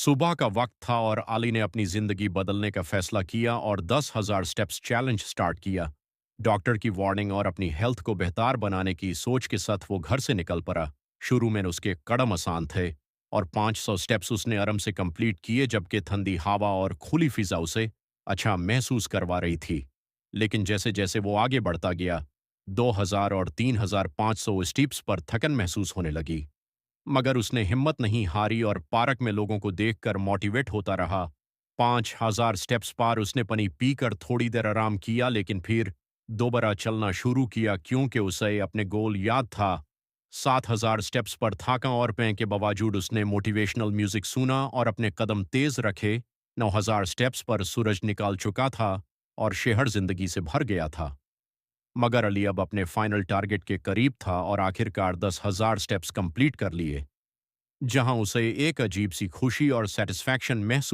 सुबह का वक्त था और अली ने अपनी जिंदगी बदलने का फैसला किया और 10,000 स्टेप्स चैलेंज स्टार्ट किया। डॉक्टर की वार्निंग और अपनी हेल्थ को बेहतर बनाने की सोच के साथ वो घर से निकल पड़ा। शुरू में उसके कदम आसान थे और 500 स्टेप्स उसने आराम से कंप्लीट किए, जबकि ठंडी हवा और खुली फिजा उसे अच्छा महसूस करवा रही थी। लेकिन जैसे जैसे वो आगे बढ़ता गया, 2,000 और 3,500 स्टेप्स पर थकन महसूस होने लगी। मगर उसने हिम्मत नहीं हारी और पार्क में लोगों को देखकर मोटिवेट होता रहा। 5,000 स्टेप्स पार उसने पानी पीकर थोड़ी देर आराम किया, लेकिन फिर दोबारा चलना शुरू किया क्योंकि उसे अपने गोल याद था। 7,000 स्टेप्स पर थाका और पैं के बावजूद उसने मोटिवेशनल म्यूजिक सुना और अपने कदम तेज रखे। 9,000 स्टेप्स पर सूरज निकाल चुका था और शहर जिंदगी से भर गया था। मगर अली अब अपने फाइनल टारगेट के करीब था और आखिरकार 10,000 स्टेप्स कंप्लीट कर लिए, जहां उसे एक अजीब सी खुशी और सेटिस्फैक्शन महसूस